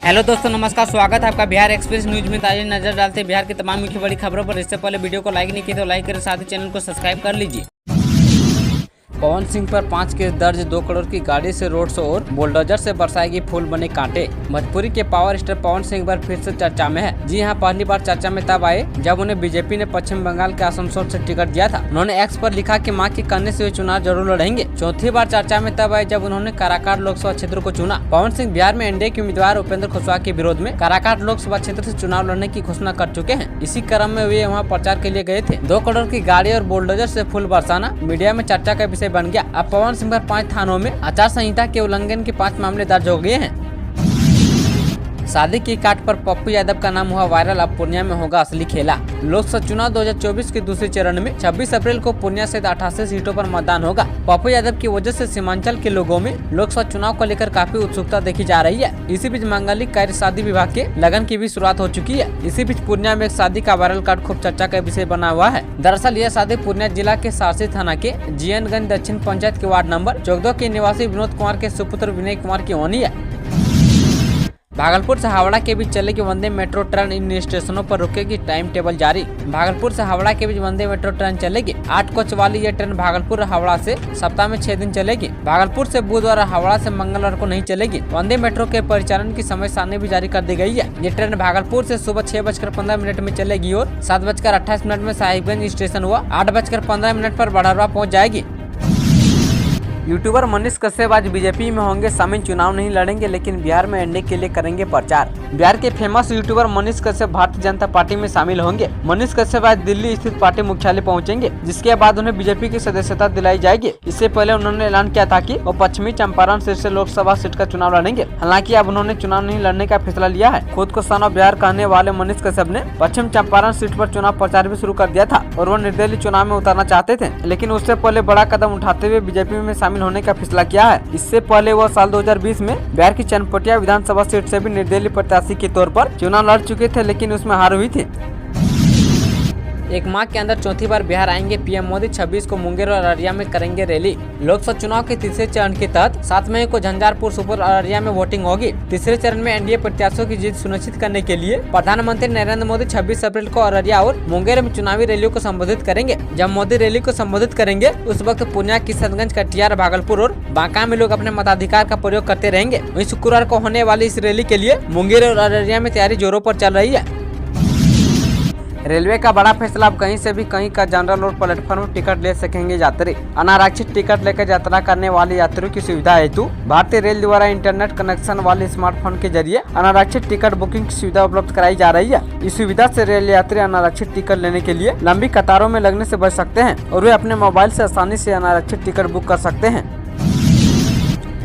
Hello दोस्तों, नमस्कार। स्वागत है आपका बिहार एक्सप्रेस न्यूज में। ताज़ा नजर डालते हैं बिहार की तमाम मुख्य बड़ी खबरों पर। इससे पहले वीडियो को लाइक नहीं किया तो लाइक करें, साथ ही चैनल को सब्सक्राइब कर लीजिए। पवन सिंह पर 5 केस दर्ज, 2 करोड़ की गाड़ी से रोड शो और बुलडोजर से बरसाएगी फूल बने कांटे। भोजपुरी के पावर स्टार पवन सिंह पर फिर से चर्चा में है। जी हां, पहली बार चर्चा में तब आए जब उन्हें बीजेपी ने पश्चिम बंगाल के आसनसोल से टिकट दिया था। उन्होंने एक्स पर लिखा कि मां के कहने से वे चुनाव जरूर लड़ेंगे। चौथी बार चर्चा में तब आए जब उन्होंने काराकाट लोकसभा क्षेत्र को चुना। पवन सिंह बिहार में एनडीए के उम्मीदवार उपेंद्र कुशवाहा के विरोध में काराकाट लोकसभा क्षेत्र से चुनाव लड़ने की घोषणा कर चुके हैं। इसी क्रम में वे वहाँ प्रचार के लिए गए थे। 2 करोड़ की गाड़ी और बुलडोजर से फूल बरसाना मीडिया में चर्चा का विषय बन गया। अब पवन सिंह पर 5 थानों में आचार संहिता के उल्लंघन के 5 मामले दर्ज हो गए हैं। शादी की काट पर पप्पू यादव का नाम हुआ वायरल। अब पूर्णिया में होगा असली खेला। लोकसभा चुनाव 2024 के दूसरे चरण में 26 अप्रैल को पूर्णिया सहित 88 सीटों पर मतदान होगा। पप्पू यादव की वजह से सीमांचल के लोगों में लोकसभा चुनाव को लेकर काफी उत्सुकता देखी जा रही है। इसी बीच मांगलिक कार्य शादी विभाग के लगन की भी शुरुआत हो चुकी है। इसी बीच पूर्णिया में एक शादी का वायरल कार्ड खूब चर्चा का विषय बना हुआ है। दरअसल यह शादी पूर्णिया जिला के सारसी थाना के जीएनगंज दक्षिण पंचायत के वार्ड नंबर 14 के निवासी विनोद कुमार के सुपुत्र विनय कुमार की होनी है। भागलपुर से हावड़ा के बीच चलेगी वंदे मेट्रो ट्रेन। इन स्टेशनों पर रुकेगी टाइम टेबल जारी। भागलपुर से हावड़ा के बीच वंदे मेट्रो ट्रेन चलेगी। 8 कोच वाली यह ट्रेन भागलपुर और हावड़ा से सप्ताह में 6 दिन चलेगी। भागलपुर से बुधवार और हावड़ा से मंगलवार को नहीं चलेगी। वंदे मेट्रो के परिचालन की समय सारणी भी जारी कर दी गई है। ये ट्रेन भागलपुर से सुबह 6:15 में चलेगी और 7:28 में साहिबगंज स्टेशन हुआ 8:15 पर बड़हरवा पहुँच जाएगी। यूट्यूबर मनीष कश्यप आज बीजेपी में होंगे शामिल। चुनाव नहीं लड़ेंगे लेकिन बिहार में एनडीए के लिए करेंगे प्रचार। बिहार के famous YouTuber Manish Kashyap Bharatiya Janata party में शामिल होंगे। मनीष कश्यप आज दिल्ली स्थित पार्टी मुख्यालय पहुंचेंगे, जिसके बाद उन्हें बीजेपी की सदस्यता दिलाई जाएगी। इससे पहले उन्होंने ऐलान किया था कि वो पश्चिमी चंपारण सीट से लोकसभा सीट का चुनाव लड़ेंगे। हालांकि अब उन्होंने चुनाव नहीं लड़ने का फैसला लिया है। खुद को सन ऑफ बिहार कहने वाले मनीष कश्यप ने पश्चिम चंपारण सीट पर चुनाव प्रचार भी शुरू कर दिया था और वो निर्दलीय चुनाव में उतरना चाहते थे, लेकिन उससे पहले बड़ा कदम उठाते हुए बीजेपी में शामिल होने का फैसला किया है। इससे पहले वह साल 2020 में बिहार की चनपटिया विधानसभा सीट से भी निर्दलीय प्रत्याशी के तौर पर चुनाव लड़ चुके थे, लेकिन उसमें हार हुई थी। एक माह के अंदर चौथी बार बिहार आएंगे पीएम मोदी। 26 को मुंगेर और अररिया में करेंगे रैली। लोकसभा चुनाव के तीसरे चरण के तहत 7 मई को झंझारपुर, सुपौल और अररिया में वोटिंग होगी। तीसरे चरण में एनडीए प्रत्याशियों की जीत सुनिश्चित करने के लिए प्रधानमंत्री नरेंद्र मोदी 26 अप्रैल को अररिया और मुंगेर में चुनावी रैलियों को संबोधित करेंगे। जब मोदी रैली को संबोधित करेंगे उस वक्त पूर्णिया, किशनगंज, कटिहार, भागलपुर और बांका में लोग अपने मताधिकार का प्रयोग करते रहेंगे। वहीं शुक्रवार को होने वाली इस रैली के लिए मुंगेर और अररिया में तैयारी जोरों पर चल रही है। रेलवे का बड़ा फैसला। अब कहीं से भी कहीं का जनरल और प्लेटफॉर्म टिकट ले सकेंगे यात्री। अनारक्षित टिकट लेकर यात्रा करने वाले यात्रियों की सुविधा हेतु भारतीय रेल द्वारा इंटरनेट कनेक्शन वाले स्मार्टफोन के जरिए अनारक्षित टिकट बुकिंग की सुविधा उपलब्ध कराई जा रही है। इस सुविधा से रेल यात्री अनारक्षित टिकट लेने के लिए लंबी कतारों में लगने से बच सकते हैं और वे अपने मोबाइल से आसानी से अनारक्षित टिकट बुक कर सकते हैं।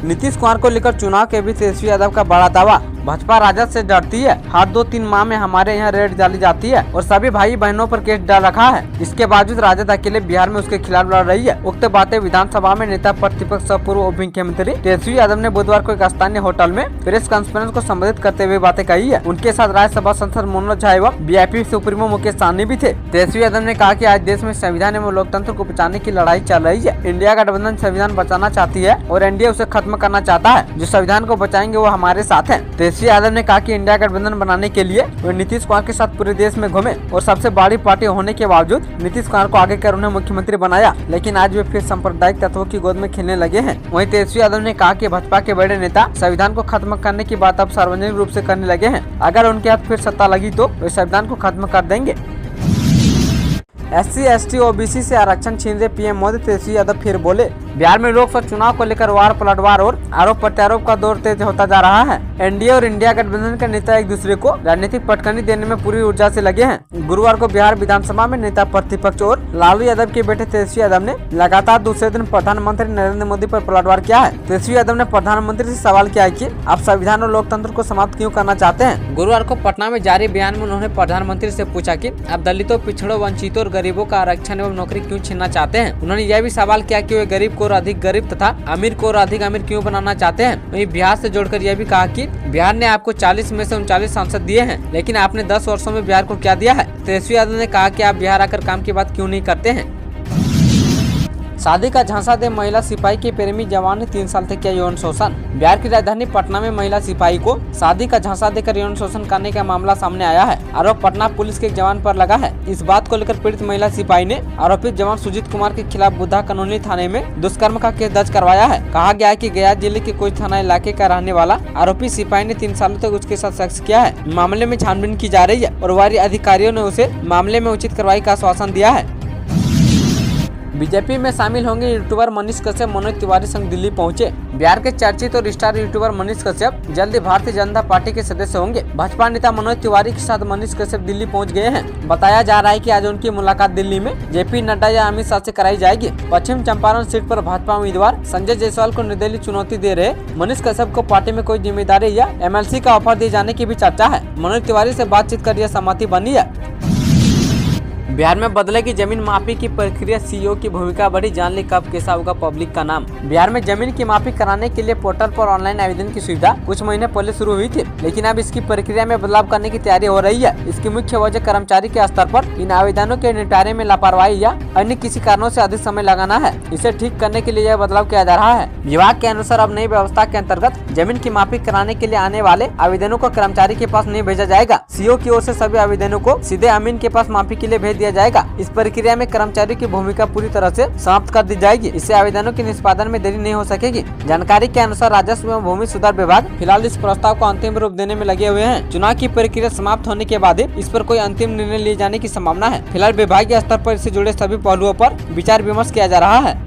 नीतीश कुमार को लेकर चुनाव के बीच तेजस्वी यादव का बड़ा दावा। भाजपा राजद से डरती है। हर 2-3 माह में हमारे यहाँ रेड डाली जाती है और सभी भाई बहनों पर केस डाल रखा है। इसके बावजूद राजद अकेले बिहार में उसके खिलाफ लड़ रही है। उक्त बातें विधानसभा में नेता प्रतिपक्ष पूर्व उप मुख्यमंत्री तेजस्वी यादव ने बुधवार को एक स्थानीय होटल में प्रेस कॉन्फ्रेंस को संबोधित करते हुए बातें कही है। उनके साथ राज्यसभा सांसद मनोज झा एवं बीजेपी सुप्रीमो मुकेश सहनी भी थे। तेजस्वी यादव ने कहा कि आज देश में संविधान एवं लोकतंत्र को बचाने की लड़ाई चल रही है। इंडिया गठबंधन संविधान बचाना चाहती है और एनडीए उसे खत्म करना चाहता है। जो संविधान को बचाएंगे वो हमारे साथ है। तेजस्वी यादव ने कहा कि इंडिया गठबंधन बनाने के लिए वे नीतीश कुमार के साथ पूरे देश में घूमे और सबसे बड़ी पार्टी होने के बावजूद नीतीश कुमार को आगे कर उन्हें मुख्यमंत्री बनाया, लेकिन आज वे फिर सांप्रदायिक तत्वों की गोद में खेलने लगे हैं। वहीं तेजस्वी यादव ने कहा कि भाजपा के बड़े नेता संविधान को खत्म करने की बात अब सार्वजनिक रूप से करने लगे हैं। अगर उनके हाथ फिर सत्ता लगी तो वे संविधान को खत्म कर देंगे। SC, ST, OBC से आरक्षण छीन रहे पीएम मोदी। तेजस्वी यादव फिर बोले। बिहार में लोकसभा चुनाव को लेकर वार पलटवार और आरोप प्रत्यारोप का दौर तेज होता जा रहा है। एनडीए और इंडिया गठबंधन के नेता एक दूसरे को राजनीतिक पटखनी देने में पूरी ऊर्जा से लगे हैं। गुरुवार को बिहार विधानसभा में नेता प्रतिपक्ष और लालू यादव के बेटे तेजस्वी यादव ने लगातार दूसरे दिन प्रधानमंत्री नरेंद्र मोदी पर पलटवार किया है। तेजस्वी यादव ने प्रधानमंत्री से सवाल किया है कि आप संविधान और लोकतंत्र को समाप्त क्यों करना चाहते हैं। गुरुवार को पटना में जारी बयान में उन्होंने प्रधानमंत्री से पूछा कि आप दलितों, पिछड़ों, वंचितों और गरीबों का आरक्षण एवं नौकरी क्यों छीनना चाहते हैं। उन्होंने यह भी सवाल किया कि वे गरीब को अधिक गरीब तथा अमीर को और अधिक अमीर क्यों बनाना चाहते हैं। वहीं बिहार से जोड़कर यह भी कहा कि बिहार ने आपको 40 में से 39 सांसद दिए हैं, लेकिन आपने 10 वर्षों में बिहार को क्या दिया है। तेजस्वी यादव ने कहा कि आप बिहार आकर काम की बात क्यों नहीं करते हैं। शादी का झांसा दे महिला सिपाही के प्रेमी जवान ने 3 साल तक किया यौन शोषण। बिहार की राजधानी पटना में महिला सिपाही को शादी का झांसा देकर यौन शोषण करने का मामला सामने आया है। आरोप पटना पुलिस के एक जवान पर लगा है। इस बात को लेकर पीड़ित महिला सिपाही ने आरोपित जवान सुजीत कुमार के खिलाफ बुद्धा कानूनी थाने में दुष्कर्म का केस दर्ज करवाया है। कहा गया है कि गया जिले के कोई थाना इलाके का रहने वाला आरोपी सिपाही ने 3 सालों तक उसके साथ सेक्स किया है। मामले में छानबीन की जा रही है और वरीय अधिकारियों ने उसे मामले में उचित कार्रवाई का आश्वासन दिया है। बीजेपी में शामिल होंगे यूट्यूबर मनीष कश्यप। मनोज तिवारी संग दिल्ली पहुंचे। बिहार के चर्चित और स्टार यूट्यूबर मनीष कश्यप जल्द ही भारतीय जनता पार्टी के सदस्य होंगे। भाजपा नेता मनोज तिवारी के साथ मनीष कश्यप दिल्ली पहुंच गए हैं। बताया जा रहा है कि आज उनकी मुलाकात दिल्ली में जेपी नड्डा या अमित शाह से कराई जाएगी। पश्चिम चंपारण सीट पर भाजपा उम्मीदवार संजय जायसवाल को निर्दलीय चुनौती दे रहे मनीष कश्यप को पार्टी में कोई जिम्मेदारी या MLC का ऑफर दिए जाने की भी चर्चा है। मनोज तिवारी से बातचीत कर यह सहमति बनी है। बिहार में बदलेगी जमीन मापी की प्रक्रिया, सीईओ की भूमिका बढ़ी। जान ली कब कैसा होगा पब्लिक का नाम। बिहार में जमीन की मापी कराने के लिए पोर्टल पर ऑनलाइन आवेदन की सुविधा कुछ महीने पहले शुरू हुई थी, लेकिन अब इसकी प्रक्रिया में बदलाव करने की तैयारी हो रही है। इसकी मुख्य वजह कर्मचारी के स्तर पर इन आवेदनों के निपटारे में लापरवाही या अन्य किसी कारणों से अधिक समय लगाना है। इसे ठीक करने के लिए यह बदलाव किया जा रहा है। विभाग के अनुसार अब नई व्यवस्था के अंतर्गत जमीन की मापी कराने के लिए आने वाले आवेदनों को कर्मचारी के पास नहीं भेजा जाएगा। सीईओ की ओर से सभी आवेदनों को सीधे अमीन के पास मापी के लिए भेज दिया जाएगा। इस प्रक्रिया में कर्मचारी की भूमिका पूरी तरह से समाप्त कर दी जाएगी। इससे आवेदनों के निष्पादन में देरी नहीं हो सकेगी। जानकारी के अनुसार राजस्व एवं भूमि सुधार विभाग फिलहाल इस प्रस्ताव को अंतिम रूप देने में लगे हुए हैं। चुनाव की प्रक्रिया समाप्त होने के बाद इस पर कोई अंतिम निर्णय लिए जाने की संभावना है। फिलहाल विभागीय स्तर पर इससे जुड़े सभी पहलुओं पर विचार विमर्श किया जा रहा है।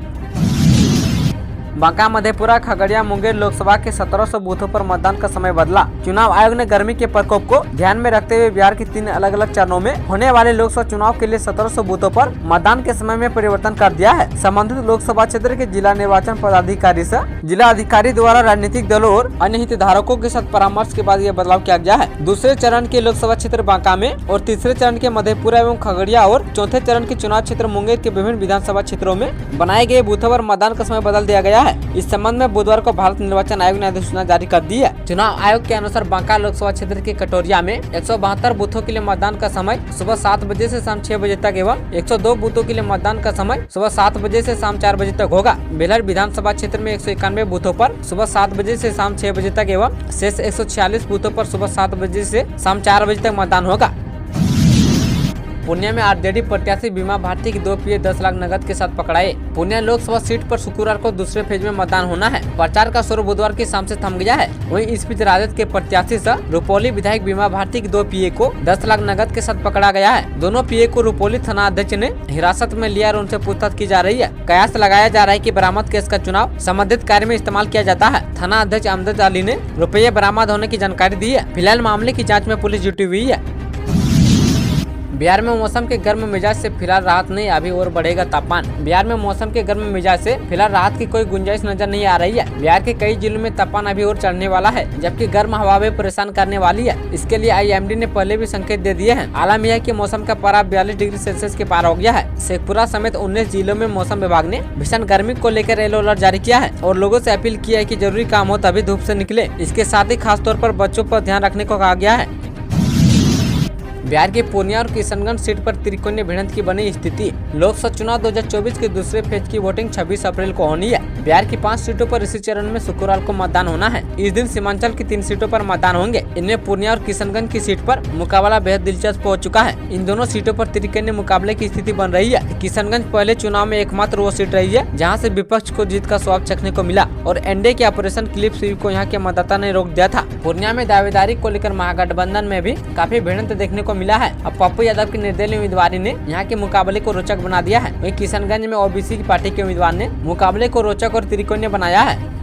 बांका, मधेपुरा, खगड़िया, मुंगेर लोकसभा के 1700 बूथों पर मतदान का समय बदला। चुनाव आयोग ने गर्मी के प्रकोप को ध्यान में रखते हुए बिहार की 3 अलग अलग चरणों में होने वाले लोकसभा चुनाव के लिए 1700 बूथों पर मतदान के समय में परिवर्तन कर दिया है। संबंधित लोकसभा क्षेत्र के जिला निर्वाचन पदाधिकारी से जिला अधिकारी द्वारा राजनीतिक दलों और अन्य हितधारकों के साथ परामर्श के बाद यह बदलाव किया गया है। दूसरे चरण के लोकसभा क्षेत्र बांका में और तीसरे चरण के मधेपुरा एवं खगड़िया और चौथे चरण के चुनाव क्षेत्र मुंगेर के विभिन्न विधानसभा क्षेत्रों में बनाए गए बूथों पर मतदान का समय बदल दिया गया है। इस संबंध में बुधवार को भारत निर्वाचन आयोग ने अधिसूचना जारी कर दी है। चुनाव आयोग के अनुसार बांका लोकसभा क्षेत्र के कटोरिया में 172 बूथों के लिए मतदान का समय सुबह 7 बजे से शाम 6 बजे तक एवं 102 बूथों के लिए मतदान का समय सुबह 7 बजे से शाम 4 बजे तक होगा। बेलहर विधानसभा क्षेत्र में 191 बूथों पर सुबह 7 बजे से शाम 6 बजे तक एवं शेष 146 बूथों पर सुबह 7 बजे से शाम 4 बजे तक मतदान होगा। पूर्णिया में आरजेडी प्रत्याशी बीमा भारती की 2 PA 10 लाख नकद के साथ पकड़ाए। पूर्णिया लोकसभा सीट पर शुक्रवार को दूसरे फेज में मतदान होना है। प्रचार का शुरू बुधवार की शाम से थम गया है। वहीं इस बीच राजद के प्रत्याशी सह रुपौली विधायक बीमा भारती की 2 PA को 10 लाख नकद के साथ पकड़ा गया है। दोनों PA को रुपौली थाना अध्यक्ष ने हिरासत में लिया और उनसे पूछताछ की जा रही है। कयास लगाया जा रहा है कि बरामद केस का चुनाव संबंधित कार्य में इस्तेमाल किया जाता है। थाना अध्यक्ष अमजद अली ने रुपये बरामद होने की जानकारी दी है। फिलहाल मामले की जाँच में पुलिस जुटी हुई है। बिहार में मौसम के गर्म मिजाज से फिलहाल राहत नहीं, अभी और बढ़ेगा तापमान। बिहार में मौसम के गर्म मिजाज से फिलहाल राहत की कोई गुंजाइश नजर नहीं आ रही है। बिहार के कई जिलों में तापमान अभी और चढ़ने वाला है, जबकि गर्म हवाएं परेशान करने वाली है। इसके लिए IMD ने पहले भी संकेत दे दिए हैं। आलम यह है कि मौसम का पारा 42 डिग्री सेल्सियस के पार हो गया है। शेखपुरा समेत 19 जिलों में मौसम विभाग ने भीषण गर्मी को लेकर येलो अलर्ट जारी किया है और लोगों से अपील किया है कि जरूरी काम हो तभी धूप से निकले। इसके साथ ही खास तौर पर बच्चों पर ध्यान रखने को कहा गया है। बिहार के पूर्णिया और किशनगंज सीट पर त्रिकोणीय भिड़ंत की बनी स्थिति। लोकसभा चुनाव 2024 के दूसरे फेज की वोटिंग 26 अप्रैल को होनी है। बिहार की 5 सीटों पर इसी चरण में शुक्रवार को मतदान होना है। इस दिन सीमांचल की 3 सीटों पर मतदान होंगे। इनमें पूर्णिया और किशनगंज की सीट पर मुकाबला बेहद दिलचस्प हो चुका है। इन दोनों सीटों पर त्रिकोणीय मुकाबले की स्थिति बन रही है। किशनगंज पहले चुनाव में एकमात्र वो सीट रही है जहाँ से विपक्ष को जीत का स्वाद चखने को मिला और एनडीए के ऑपरेशन क्लिप को यहाँ के मतदाता ने रोक दिया था। पूर्णिया में दावेदारी को लेकर महागठबंधन में भी काफी भिड़ंत देखने को मिला है। अब पप्पू यादव की निर्दलीय उम्मीदवारी ने यहाँ के मुकाबले को रोचक बना दिया है। वहीं किशनगंज में ओबीसी की पार्टी के उम्मीदवार ने मुकाबले को रोचक और त्रिकोणीय बनाया है।